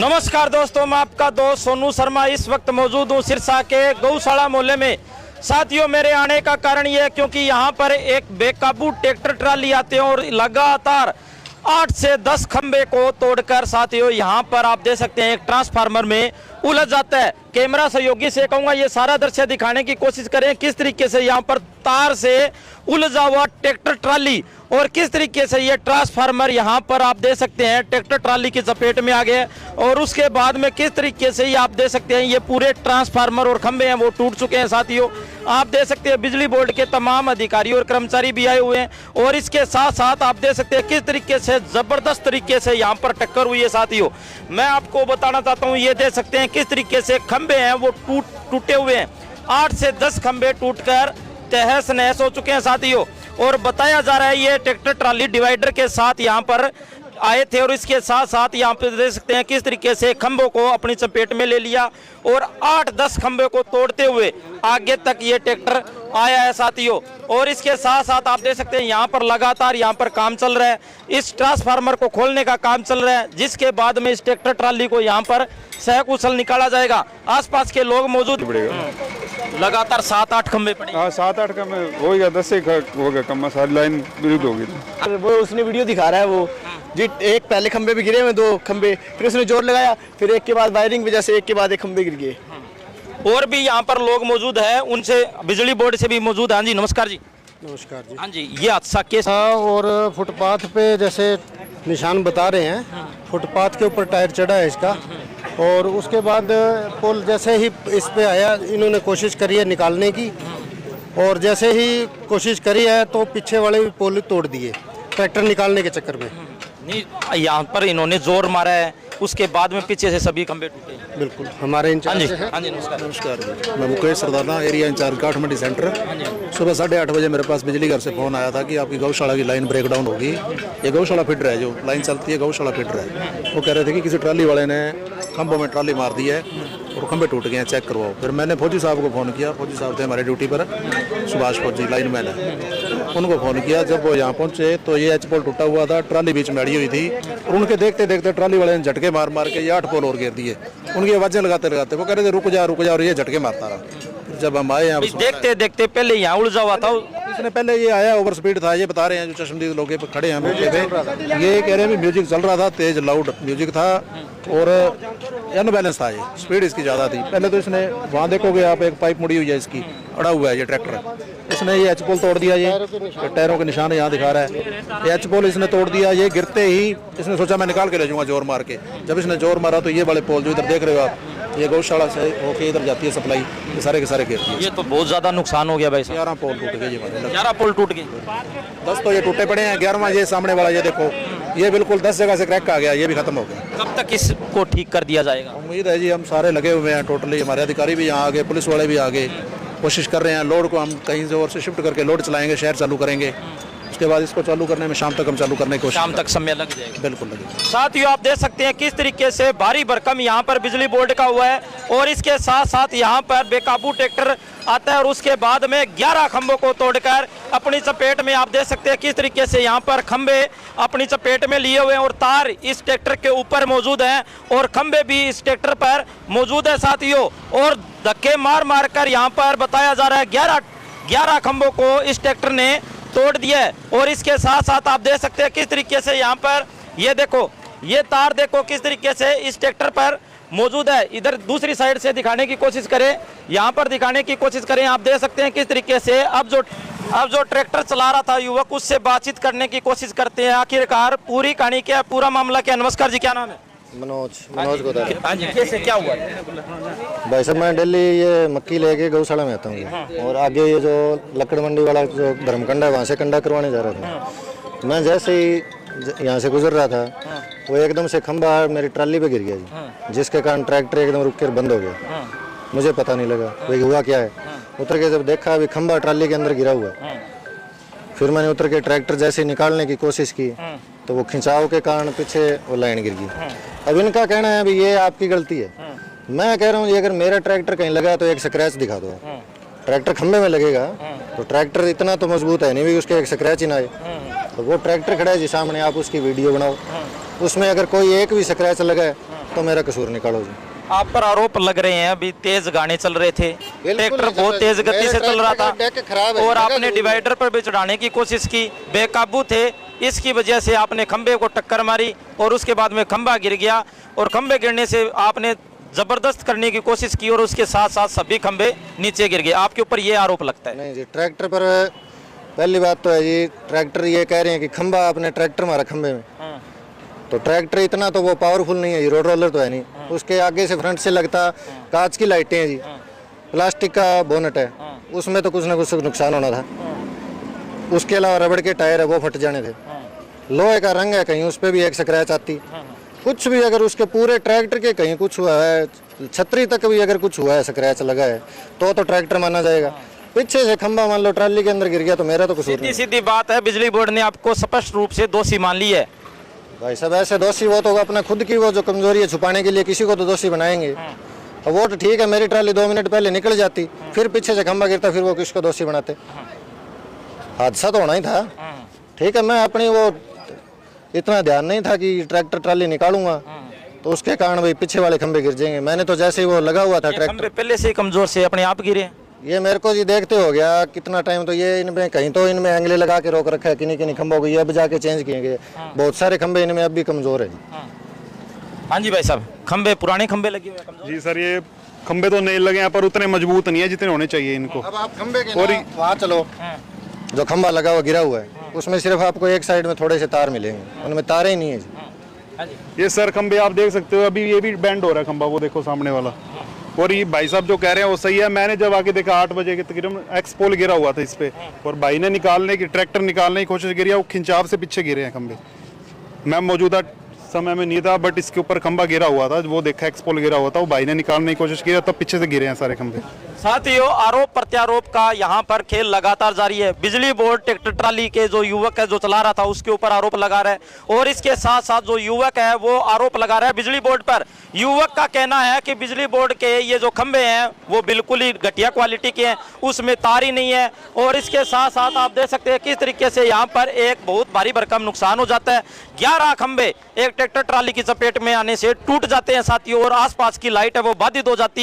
नमस्कार दोस्तों, मैं आपका दोस्त सोनू शर्मा इस वक्त मौजूद हूँ सिरसा के गौशाला मोहल्ले में। साथियों, मेरे आने का कारण यह है क्योंकि यहाँ पर एक बेकाबू ट्रैक्टर ट्राली आते हैं और लगातार 8 से 10 खंबे को तोड़कर साथियों यहाँ पर आप देख सकते हैं एक ट्रांसफार्मर में उलझ जाता है। कैमरा सहयोगी से कहूँगा ये सारा दृश्य दिखाने की कोशिश करें किस तरीके से यहाँ पर तार से उलझा हुआ ट्रैक्टर ट्राली और किस तरीके से ये ट्रांसफार्मर यहाँ पर आप देख सकते हैं ट्रैक्टर ट्राली की चपेट में आ गए और उसके बाद में किस तरीके से ये आप देख सकते हैं ये पूरे ट्रांसफार्मर और खंबे हैं वो टूट चुके हैं। साथियों, आप देख सकते हैं बिजली बोर्ड के तमाम अधिकारी और कर्मचारी भी आए हुए हैं और इसके साथ साथ आप देख सकते हैं किस तरीके से जबरदस्त तरीके से यहाँ पर टक्कर हुई है। साथियों, मैं आपको बताना चाहता हूँ, ये देख सकते हैं किस तरीके से खंबे हैं वो टूटे हुए हैं। 8 से 10 खंबे टूटकर तहस नहस हो चुके हैं साथियों। और बताया जा रहा है ये ट्रैक्टर ट्राली डिवाइडर के साथ यहाँ पर आए थे और इसके साथ साथ यहाँ पे देख सकते हैं किस तरीके से खंभों को अपनी चपेट में ले लिया और 8-10 खंभे को तोड़ते हुए आगे तक ये ट्रैक्टर आया है साथियों। और इसके साथ साथ आप देख सकते हैं यहाँ पर लगातार यहाँ पर काम चल रहा है, इस ट्रांसफार्मर को खोलने का काम चल रहा है, जिसके बाद में इस ट्रैक्टर ट्राली को यहाँ पर सहकुशल निकाला जाएगा। आसपास के लोग मौजूद लगातार 7-8 खंभे पड़े। हाँ, 7-8 खंभे हो गया, 10 से हो गया कम, सारी लाइन विरुद्ध होगी। वो उसने वीडियो दिखा रहा है वो जी, एक पहले खंबे भी गिरे हुए 2 खंबे, फिर उसने जोर लगाया, फिर एक के बाद वायरिंग वजह से एक के बाद एक खंबे गिर गए। और भी यहाँ पर लोग मौजूद हैं, उनसे बिजली बोर्ड से भी मौजूद हैं। हाँ जी, नमस्कार जी। नमस्कार जी। हाँ जी, ये हादसा केस और फुटपाथ पे जैसे निशान बता रहे हैं, फुटपाथ के ऊपर टायर चढ़ा है इसका और उसके बाद पुल जैसे ही इस पे आया इन्होंने कोशिश करी है निकालने की और जैसे ही कोशिश करी है तो पीछे वाले भी पुल तोड़ दिए ट्रैक्टर निकालने के चक्कर में। नहीं, यहाँ पर इन्होंने जोर मारा है, उसके बाद में पीछे से सभी खंबे टूटे। बिल्कुल, हमारे इंचार्ज हैं। हाँ जी, नमस्कार। नमस्कार, मैं मुकेश सरदाना, एरिया इंचार्ज काठ मंडी सेंटर। सुबह 8:30 बजे मेरे पास बिजली घर से फ़ोन आया था कि आपकी गौशाला की लाइन ब्रेक डाउन होगी। ये गौशाला फिटर है, जो लाइन चलती है गौशाला फिटर है। वो कह रहे थे कि किसी ट्राली वाले ने खंभों में ट्राली मार दी है और खंभे टूट गए हैं, चेक करवाओ। फिर मैंने फौजी साहब को फ़ोन किया, फौजी साहब थे हमारे ड्यूटी पर, सुभाष फौजी लाइनमैन है, उनको फ़ोन किया। जब वो यहाँ पहुँचे तो ये एच पोल टूटा हुआ था, ट्राली बीच में अड़ी हुई थी और उनके देखते देखते ट्राली वाले ने झटके मार मार के ये 8 पोल और गिर दिए। उनकी आवाज़ें लगाते लगाते वो कह रहे थे रुक जा और ये झटके मारता रहा। जब हम आए यहाँ देखते देखते पहले यहाँ उलझा हुआ था, इसने पहले ये आया ओवर स्पीड था, ये बता रहे हैं जो चश्मदीद लोग खड़े हैं मौके पे, ये कह रहे हैं म्यूजिक चल रहा था, तेज लाउड म्यूजिक था और अनबैलेंस था, ये स्पीड इसकी ज़्यादा थी। पहले तो इसने वहाँ देखोगे आप एक पाइप मुड़ी हुई है इसकी, अड़ा हुआ है ये ट्रैक्टर, इसने ये एच पोल तोड़ दिया। ये टायरों के निशान यहाँ दिखा रहा है, ये एच पोल इसने तोड़ दिया। ये गिरते ही इसने सोचा मैं निकाल के ले जाऊँगा जोर मार के। जब इसने जोर मारा तो ये वाले पोल जो इधर देख रहे हो आप, ये गौशाला से होके इधर जाती है सप्लाई, ये सारे के सारे गिरती है। ये तो बहुत ज्यादा नुकसान हो गया भाई। 11 पोल टूट गए, ये 11 पोल टूट गए, 10 तो ये टूटे पड़े हैं, 11वां ये सामने वाला ये देखो, ये बिल्कुल 10 जगह से क्रैक आ गया, ये भी खत्म हो गया। कब तक इसको ठीक कर दिया जाएगा? उम्मीद है जी, हम सारे लगे हुए हैं टोटली, हमारे अधिकारी भी यहाँ आ गए, पुलिस वाले भी आ गए, कोशिश कर रहे हैं। लोड को हम कहीं से और से शिफ्ट करके लोड चलाएंगे, शहर चालू करेंगे, उसके बाद इसको चालू करने में शाम तक हम चालू करने की कोशिश, शाम तक समय लग जाएगा। बिल्कुल लगेगा। साथियों, आप देख सकते हैं किस तरीके से भारी भरकम यहाँ पर बिजली बोर्ड का हुआ है और इसके साथ साथ यहाँ पर बेकाबू ट्रैक्टर आता है और उसके बाद में 11 खंभों को तोड़कर अपनी चपेट में आप देख सकते हैं किस तरीके से यहाँ पर खंभे अपनी चपेट में लिए हुए हैं और तार इस ट्रैक्टर के ऊपर मौजूद हैं और खंभे भी इस ट्रैक्टर पर मौजूद है साथियों। और धक्के मार मार कर यहाँ पर बताया जा रहा है 11 खंभों को इस ट्रैक्टर ने तोड़ दिया है। और इसके साथ साथ आप देख सकते हैं किस तरीके से यहाँ पर ये देखो, ये तार देखो किस तरीके से इस ट्रैक्टर पर मौजूद है। इधर दूसरी साइड से दिखाने की कोशिश करें, यहाँ पर दिखाने की कोशिश करें, आप देख सकते हैं किस तरीके से अब जो ट्रैक्टर चला रहा था युवक, उससे बातचीत करने की कोशिश करते हैं। आखिरकार पूरी कहानी क्या, पूरा मामला क्या? नमस्कार जी, क्या नाम है? मनोज को हाँ जी, कैसे क्या हुआ? भाई साहब, मैं दिल्ली ये मक्की लेके गौशाला में आता हूँ और आगे ये जो लकड़ मंडी वाला जो धर्मकंडा है वहाँ से कंडा करवाने जा रहा था। मैं जैसे ही यहाँ से गुजर रहा था वो एकदम से खंभा मेरी ट्राली पे गिर गया जी, जिसके कारण ट्रैक्टर एकदम रुक कर बंद हो गया। मुझे पता नहीं लगा भाई हुआ क्या है। उतर के जब देखा अभी खंभा ट्राली के अंदर गिरा हुआ, फिर मैंने उतर के ट्रैक्टर जैसे निकालने की कोशिश की तो वो खिंचाव के कारण पीछे वो लाइन गिर गई। अब इनका कहना है अभी ये आपकी गलती है। मैं कह रहा हूँ ये अगर मेरा ट्रैक्टर कहीं लगा तो एक स्क्रैच दिखा दो। ट्रैक्टर खंभे में लगेगा तो ट्रैक्टर इतना तो मजबूत है नहीं भी उसके एक स्क्रैच ही ना आए। तो वो ट्रैक्टर खड़ा है जी सामने, आप उसकी वीडियो बनाओ, उसमें अगर कोई एक भी स्क्रैच लगा है तो मेरा कसूर निकालो जी। आप पर आरोप लग रहे हैं अभी तेज गाने चल रहे थे, ट्रैक्टर बहुत तेज गति से चल रहा था और आपने डिवाइडर पर भी चढ़ाने की कोशिश की, बेकाबू थे, इसकी वजह से आपने खंबे को टक्कर मारी और उसके बाद में खंबा गिर गया और खंबे गिरने से आपने जबरदस्त करने की कोशिश की और उसके साथ साथ सभी खंबे नीचे गिर गए। आपके ऊपर ये आरोप लगता है? नहीं जी, ट्रैक्टर पर पहली बात तो है जी, ट्रैक्टर ये कह रहे हैं कि खंबा आपने ट्रैक्टर मारा खंबे में, तो ट्रैक्टर इतना तो वो पावरफुल नहीं है, रोड रोलर तो है नहीं। उसके आगे से फ्रंट से लगता कांच की लाइटें हैं जी, प्लास्टिक का बोनट है, उसमें तो कुछ ना कुछ नुकसान होना था। उसके अलावा रबड़ के टायर है वो फट जाने थे, लोहे का रंग है, कहीं उस पर भी एक स्क्रैच आती, कुछ भी अगर उसके पूरे ट्रैक्टर के कहीं कुछ हुआ है, छतरी तक भी अगर कुछ हुआ है, स्क्रैच लगा है तो ट्रैक्टर माना जाएगा। पीछे से खंबा मान लो ट्राली के अंदर गिर गया तो मेरा तो कसूर नहीं। सीधी बात है, बिजली बोर्ड ने आपको स्पष्ट रूप से दोषी मान ली है। भाई साहब ऐसे दोषी वो तो अपना खुद की वो जो कमजोरी है छुपाने के लिए किसी को तो दोषी बनाएंगे। और वो तो ठीक है, मेरी ट्राली 2 मिनट पहले निकल जाती, फिर पीछे से खंबा गिरता, फिर वो किसको दोषी बनाते? हादसा तो होना ही था। ठीक है, मैं अपनी वो इतना ध्यान नहीं था कि ट्रैक्टर ट्राली निकालूंगा तो उसके कारण भाई पीछे वाले खंबे गिर जाएंगे। मैंने तो जैसे ही वो लगा हुआ था ट्रैक्टर, पहले से कमजोर से अपने आप गिरे। ये मेरे को जी देखते हो गया कितना टाइम, तो ये इनमें कहीं तो इनमें एंगले लगा के रोक रखा है, किन्हीं किन्हीं खंभों को ये अब जाके चेंज किए गए। बहुत सारे खंभे इनमें अब भी कमजोर है जी। हाँ जी भाई साहब, खंबे पुराने खंबे लगे हुए हैं? जी सर, ये खंबे तो नहीं लगे हैं पर उतने मजबूत नहीं है जितने होने चाहिए इनको। अब आप खंबे के वहाँ चलो, जो खंबा लगा हुआ गिरा हुआ है उसमें सिर्फ आपको एक साइड में थोड़े से तार मिलेंगे, उनमें तारे ही नहीं है जी। ये सर खंबे आप देख सकते हो, अभी ये भी बैंड हो रहा है खंबा, वो देखो सामने वाला। और ये भाई साहब जो कह रहे हैं वो सही है। मैंने जब आके देखा 8 बजे के तकरीबन एक्सपोल गिरा हुआ था इस पे, और भाई ने ट्रैक्टर निकालने की कोशिश करी, वो खिंचाव से पीछे गिरे हैं खंबे। मैं मौजूदा समय में नहीं था बट इसके ऊपर खंबा गिरा हुआ था, वो देखा एक्सपोल गिरा हुआ था, वो भाई ने निकालने की कोशिश की तब पीछे से गिरे हैं सारे खंबे। साथियों, आरोप प्रत्यारोप का यहाँ पर खेल लगातार जारी है। बिजली बोर्ड ट्रैक्टर ट्राली के जो युवक है जो चला रहा था उसके ऊपर आरोप लगा रहा है और इसके साथ साथ जो युवक है वो आरोप लगा रहा है बिजली बोर्ड पर। युवक का कहना है कि बिजली बोर्ड के ये जो खंबे हैं वो बिल्कुल ही घटिया क्वालिटी के हैं, उसमें तार ही नहीं है। और इसके साथ साथ आप देख सकते हैं किस तरीके से यहाँ पर एक बहुत भारी भरकम नुकसान हो जाता है। 11 खंबे एक ट्रैक्टर ट्राली की चपेट में आने से टूट जाते हैं साथियों, और आसपास की लाइट है वो बाधित हो जाती है।